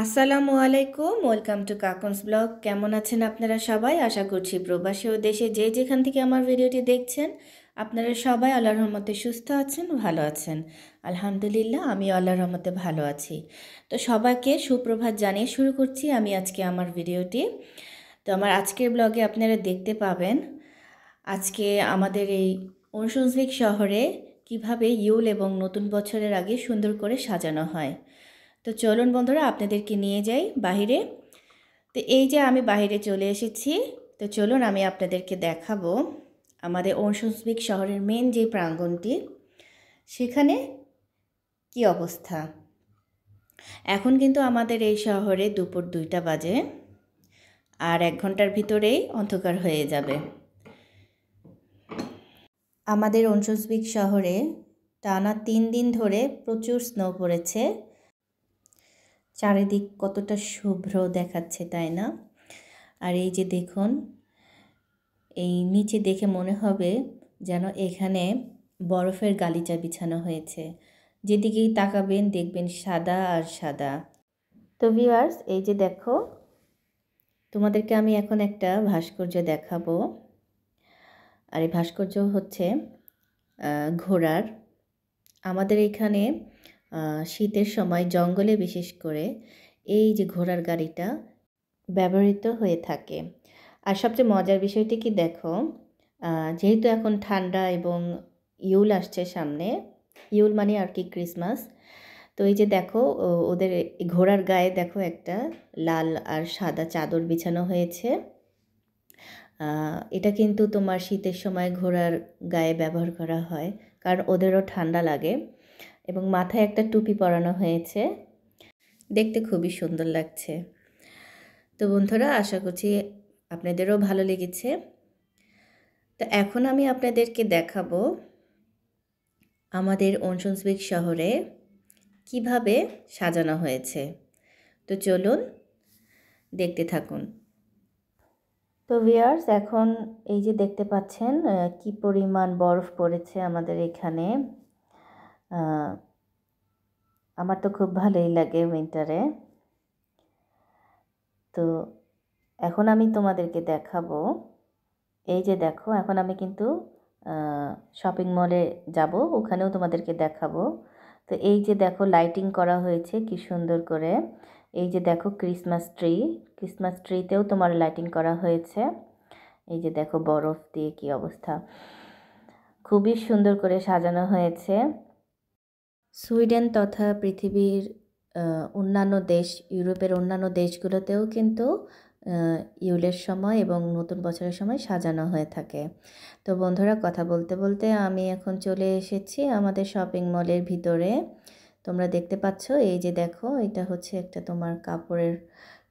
আসসালামু আলাইকুম, welcome to কাকুনস blog. কেমন আছেন আপনারা সবাই? আশা করছি প্রবাসী ও দেশে যে যেখান থেকে আমার ভিডিওটি দেখছেন আপনারা সবাই আল্লাহর রহমতে সুস্থ আছেন, ভালো আছেন। আলহামদুলিল্লাহ, আমি আল্লাহর রহমতে ভালো আছি। তো সবাইকে সুপ্রভাত জানিয়ে শুরু করছি আমি আজকে আমার ভিডিওটি। তো আমার আজকের ব্লগে আপনারা দেখতে পাবেন আজকে আমাদের এই অনুশংসিক শহরে কিভাবে ইউল এবং নতুন বছরের আগে সুন্দর করে সাজানো হয়। তো চলুন বন্ধুরা, আপনাদেরকে নিয়ে যাই বাহিরে। তো এই যে আমি বাহিরে চলে এসেছি। তো চলুন আমি আপনাদেরকে দেখাবো আমাদের অনুশংসিক শহরের মেন যে প্রাঙ্গণটি, সেখানে কি অবস্থা। এখন কিন্তু আমাদের এই শহরে দুপুর 2টা বাজে, আর 1 ঘন্টার ভিতরেই অন্ধকার হয়ে যাবে। আমাদের অনুশংসিক শহরে টানা 3 দিন ধরে প্রচুর স্নো পড়েছে। চারিদিক কতটা শুভ্র দেখাচ্ছে, তাই না? আর এই যে দেখুন, এই নিচে দেখে মনে হবে যেন এখানে বরফের গালিচা বিছানো হয়েছে। যেদিকেই তাকাবেন দেখবেন সাদা আর সাদা। তো ভিউয়ার্স, এই যে দেখো, তোমাদেরকে আমি এখন একটা ভাস্কর্য দেখাবো। আর এই ভাস্কর্য হচ্ছে ঘোড়ার। আমাদের এখানে শীতের সময় জঙ্গলে বিশেষ করে এই যে ঘোড়ার গাড়িটা ব্যবহৃত হয়ে থাকে। আর সবচেয়ে মজার বিষয়টি কি দেখো, যেহেতু এখন ঠান্ডা এবং ইউল আসছে সামনে, ইউল মানে আর কি ক্রিসমাস। তো এই যে দেখো, ওদের ঘোড়ার গায়ে দেখো একটা লাল আর সাদা চাদর বিছানো হয়েছে। এটা কিন্তু তোমার শীতের সময় ঘোড়ার গায়ে ব্যবহার করা হয়, কারণ ওদেরও ঠান্ডা লাগে। এবং মাথায় একটা টুপি পরানো হয়েছে, দেখতে খুবই সুন্দর লাগছে। তো বন্ধুরা, আশা করছি আপনাদেরও ভালো লেগেছে। তো এখন আমি আপনাদেরকে দেখাবো আমাদের অনুশংসিক শহরে কিভাবে সাজানো হয়েছে। তো চলুন দেখতে থাকুন। তো ভিউয়ার্স, এখন এই যে দেখতে পাচ্ছেন কি পরিমাণ বরফ পড়েছে আমাদের এখানে। আমার তো খুব ভালোই লাগে উইন্টারে। তো এখন আমি তোমাদেরকে দেখাবো, এই যে দেখো, এখন আমি কিন্তু শপিং মলে যাব, ওখানেও তোমাদেরকে দেখাবো। তো এই যে দেখো, লাইটিং করা হয়েছে কি সুন্দর করে। এই যে দেখো ক্রিসমাস ট্রিতেও তোমার লাইটিং করা হয়েছে। এই যে দেখো বরফ দিয়ে কি অবস্থা, খুবই সুন্দর করে সাজানো হয়েছে। সুইডেন তথা পৃথিবীর অন্যান্য দেশ, ইউরোপের অন্যান্য দেশগুলোতেও কিন্তু ইউলের সময় এবং নতুন বছরের সময় সাজানো হয়ে থাকে। তো বন্ধুরা, কথা বলতে বলতে আমি এখন চলে এসেছি আমাদের শপিং মলের ভিতরে। তোমরা দেখতে পাচ্ছ, এই যে দেখো, এটা হচ্ছে একটা তোমার কাপড়ের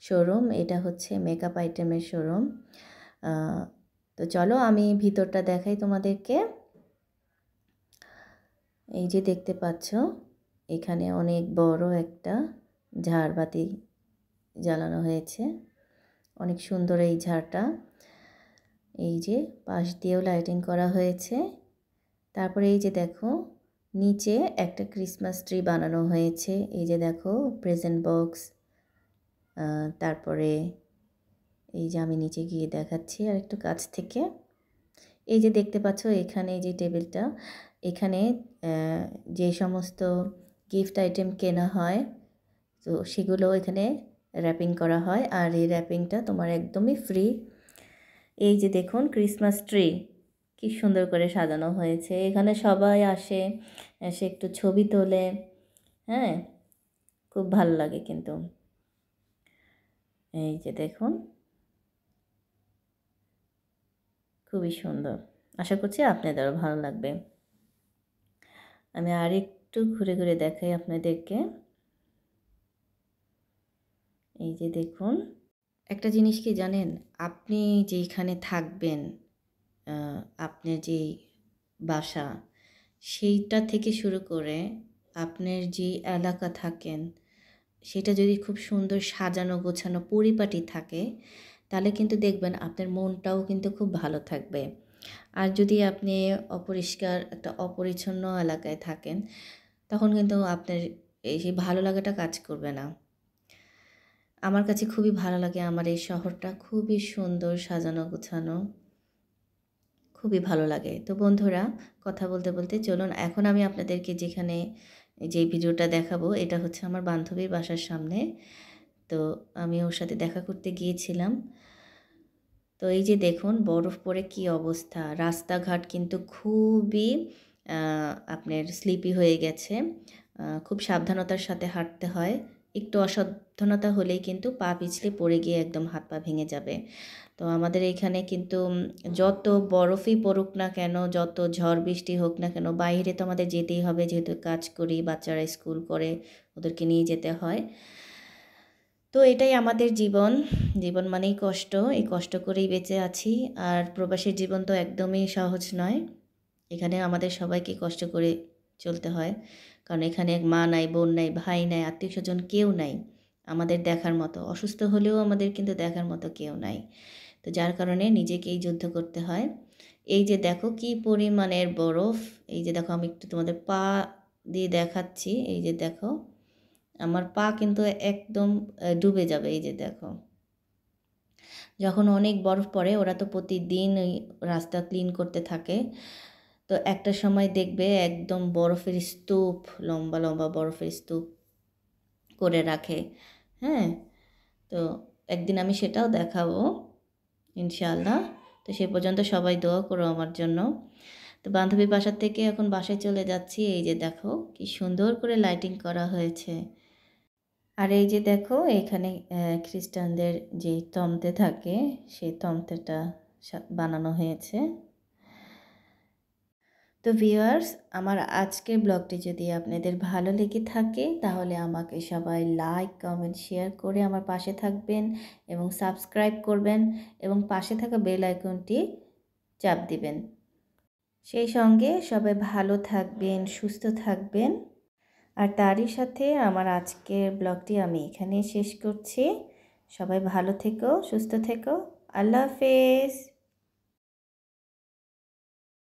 শোরুম, এটা হচ্ছে মেকআপ আইটেমের শোরুম। তো চলো আমি ভিতরটা দেখাই তোমাদেরকে। এই যে দেখতে পাচ্ছ, এখানে অনেক বড় একটা ঝাড়বাতি জ্বালানো হয়েছে, অনেক সুন্দর এই ঝাড়টা। এই যে পাশ দিয়েও লাইটিং করা হয়েছে। তারপরে এই যে দেখো, নিচে একটা ক্রিসমাস ট্রি বানানো হয়েছে। এই যে দেখো, প্রেজেন্ট বক্স। তারপরে এই যে আমি নিচে গিয়ে দেখাচ্ছি আর একটু কাছ থেকে। এই যে দেখতে পাচ্ছ, এখানে এই যে টেবিলটা, এখানে যে সমস্ত গিফট আইটেম কেনা হয় তো সেগুলো এখানে র্যাপিং করা হয়, আর এই র্যাপিংটা তোমার একদমই ফ্রি। এই যে দেখুন, ক্রিসমাস ট্রি কি সুন্দর করে সাজানো হয়েছে। এখানে সবাই আসে, এসে একটু ছবি তোলে। হ্যাঁ, খুব ভালো লাগে কিন্তু। এই যে দেখুন, খুবই সুন্দর। আশা করছি আপনাদেরও ভালো লাগবে। আমি আর একটু ঘুরে ঘুরে দেখাই আপনাদেরকে। এই যে দেখুন, একটা জিনিস কি জানেন, আপনি যেখানে থাকবেন, আপনার যেই বাসা, সেইটা থেকে শুরু করে আপনার যে এলাকা থাকেন, সেটা যদি খুব সুন্দর সাজানো গোছানো পরিপাটি থাকে, তাহলে কিন্তু দেখবেন আপনার মনটাও কিন্তু খুব ভালো থাকবে। আর যদি আপনি অপরিষ্কার একটা অপরিচ্ছন্ন এলাকায় থাকেন, তখন কিন্তু আপনার এই সেই ভালো লাগাটা কাজ করবে না। আমার কাছে খুবই ভালো লাগে। আমার এই শহরটা খুবই সুন্দর, সাজানো গোছানো, খুবই ভালো লাগে। তো বন্ধুরা, কথা বলতে বলতে চলুন এখন আমি আপনাদেরকে যেখানে যে ভিডিওটা দেখাবো, এটা হচ্ছে আমার বান্ধবীর বাসার সামনে। তো আমি ওর সাথে দেখা করতে গিয়েছিলাম। তো এই যে দেখুন বরফ পড়ে কি অবস্থা, রাস্তাঘাট কিন্তু খুবই আপনার স্লিপি হয়ে গেছে। খুব সাবধানতার সাথে হাঁটতে হয়। একটু অসাবধানতা হলেই কিন্তু পা পিছলে পড়ে গিয়ে একদম হাত পা ভেঙে যাবে। তো আমাদের এইখানে কিন্তু যত বরফই পড়ুক না কেন, যত ঝড় বৃষ্টি হোক না কেন, বাইরে তো আমাদের যেতেই হবে, যেহেতু কাজ করি, বাচ্চারা স্কুল করে, ওদেরকে নিয়ে যেতে হয়। তো এটাই আমাদের জীবন। জীবন মানেই কষ্ট, এই কষ্ট করেই বেঁচে আছি। আর প্রবাসীর জীবন তো একদমই সহজ নয়। এখানে আমাদের সবাইকে কষ্ট করে চলতে হয়, কারণ এখানে মা নাই, বোন নাই, ভাই নাই, আত্মীয় স্বজন কেউ নাই আমাদের দেখার মতো। অসুস্থ হলেও আমাদের কিন্তু দেখার মতো কেউ নাই। তো যার কারণে নিজেকেই যুদ্ধ করতে হয়। এই যে দেখো কি পরিমাণের বরফ, এই যে দেখো আমি একটু তোমাদের পা দিয়ে দেখাচ্ছি। এই যে দেখো আমার পা কিন্তু একদম ডুবে যাবে। এই যে দেখো, যখন অনেক বরফ পড়ে ওরা তো প্রতিদিন ওই রাস্তা ক্লিন করতে থাকে। তো একটা সময় দেখবে একদম বরফের স্তূপ, লম্বা লম্বা বরফের স্তূপ করে রাখে। হ্যাঁ, তো একদিন আমি সেটাও দেখাবো ইনশাআল্লাহ। তো সে পর্যন্ত সবাই দোয়া করো আমার জন্য। তো বান্ধবীর বাসার থেকে এখন বাসায় চলে যাচ্ছি। এই যে দেখো কি সুন্দর করে লাইটিং করা হয়েছে। আর এই যে দেখো এখানে খ্রিস্টানদের যে তমতে থাকে, সেই তমতেটা বানানো হয়েছে। তো ভিউয়ার্স, আমার আজকের ব্লগটি যদি আপনাদের ভালো লেগে থাকে তাহলে আমাকে সবাই লাইক, কমেন্ট, শেয়ার করে আমার পাশে থাকবেন এবং সাবস্ক্রাইব করবেন এবং পাশে থাকা বেল আইকনটি চাপ দিবেন। সেই সঙ্গে সবাই ভালো থাকবেন, সুস্থ থাকবেন। আর তারই সাথে আমার আজকের ব্লগটি আমি এখানেই শেষ করছি। সবাই ভালো থেকো, সুস্থ থেকো। আল্লাহ হাফেজ।